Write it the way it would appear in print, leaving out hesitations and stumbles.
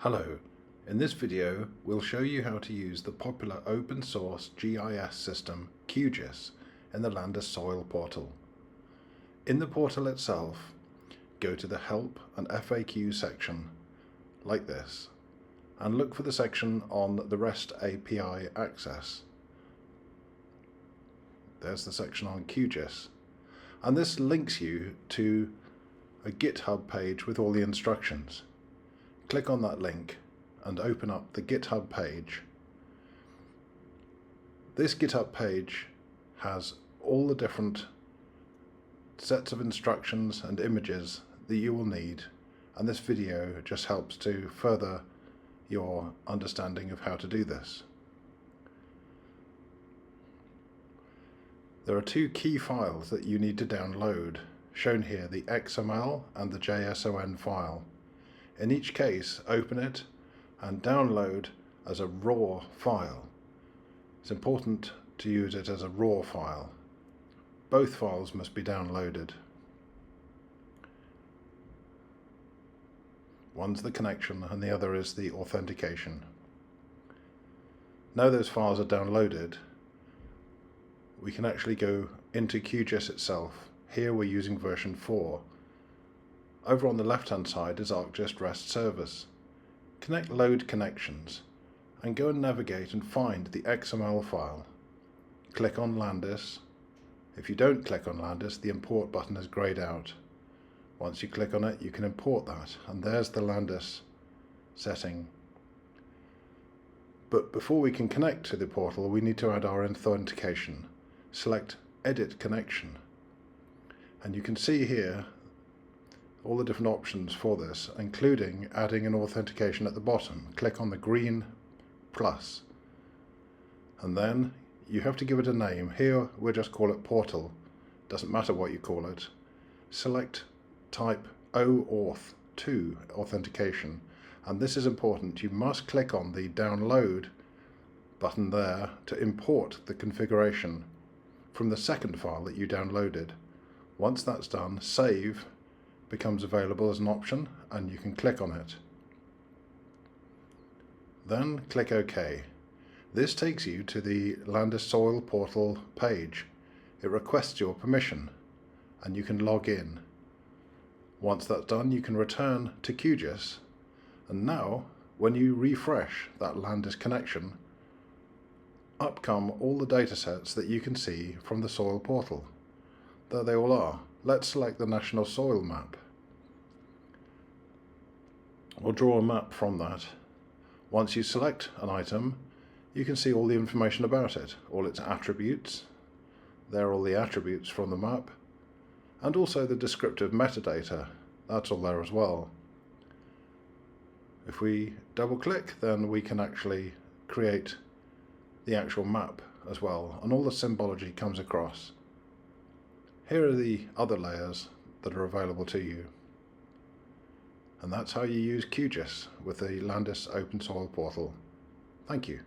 Hello, in this video we'll show you how to use the popular open source GIS system QGIS in the LandIS Soil Portal. In the portal itself, go to the Help and FAQ section, like this, and look for the section on the REST API access. There's the section on QGIS, and this links you to a GitHub page with all the instructions. Click on that link and open up the GitHub page. This GitHub page has all the different sets of instructions and images that you will need, and this video just helps to further your understanding of how to do this. There are two key files that you need to download, shown here, the XML and the JSON file. In each case, open it and download as a raw file. It's important to use it as a raw file. Both files must be downloaded. One's the connection and the other is the authentication. Now those files are downloaded, we can actually go into QGIS itself. Here we're using version 4. Over on the left-hand side is ArcGIS REST service. Connect load connections and go and navigate and find the XML file. Click on LandIS. If you don't click on LandIS, the import button is grayed out. Once you click on it, you can import that, and there's the LandIS setting. But before we can connect to the portal, we need to add our authentication. Select Edit Connection, and you can see here all the different options for this, including adding an authentication at the bottom. Click on the green plus, and then you have to give it a name. Here we'll just call it Portal. Doesn't matter what you call it. Select type OAuth2 authentication, and this is important. You must click on the download button there to import the configuration from the second file that you downloaded. Once that's done, save becomes available as an option and you can click on it. Then click OK. This takes you to the LandIS Soil Portal page. It requests your permission and you can log in. Once that's done, you can return to QGIS, and now when you refresh that LandIS connection, up come all the datasets that you can see from the soil portal. There they all are. Let's select the national soil map. We'll draw a map from that. Once you select an item, you can see all the information about it, all its attributes. There are all the attributes from the map, and also the descriptive metadata. That's all there as well. If we double click, then we can actually create the actual map as well, and all the symbology comes across. Here are the other layers that are available to you. And that's how you use QGIS with the LandIS Open Soil Portal. Thank you.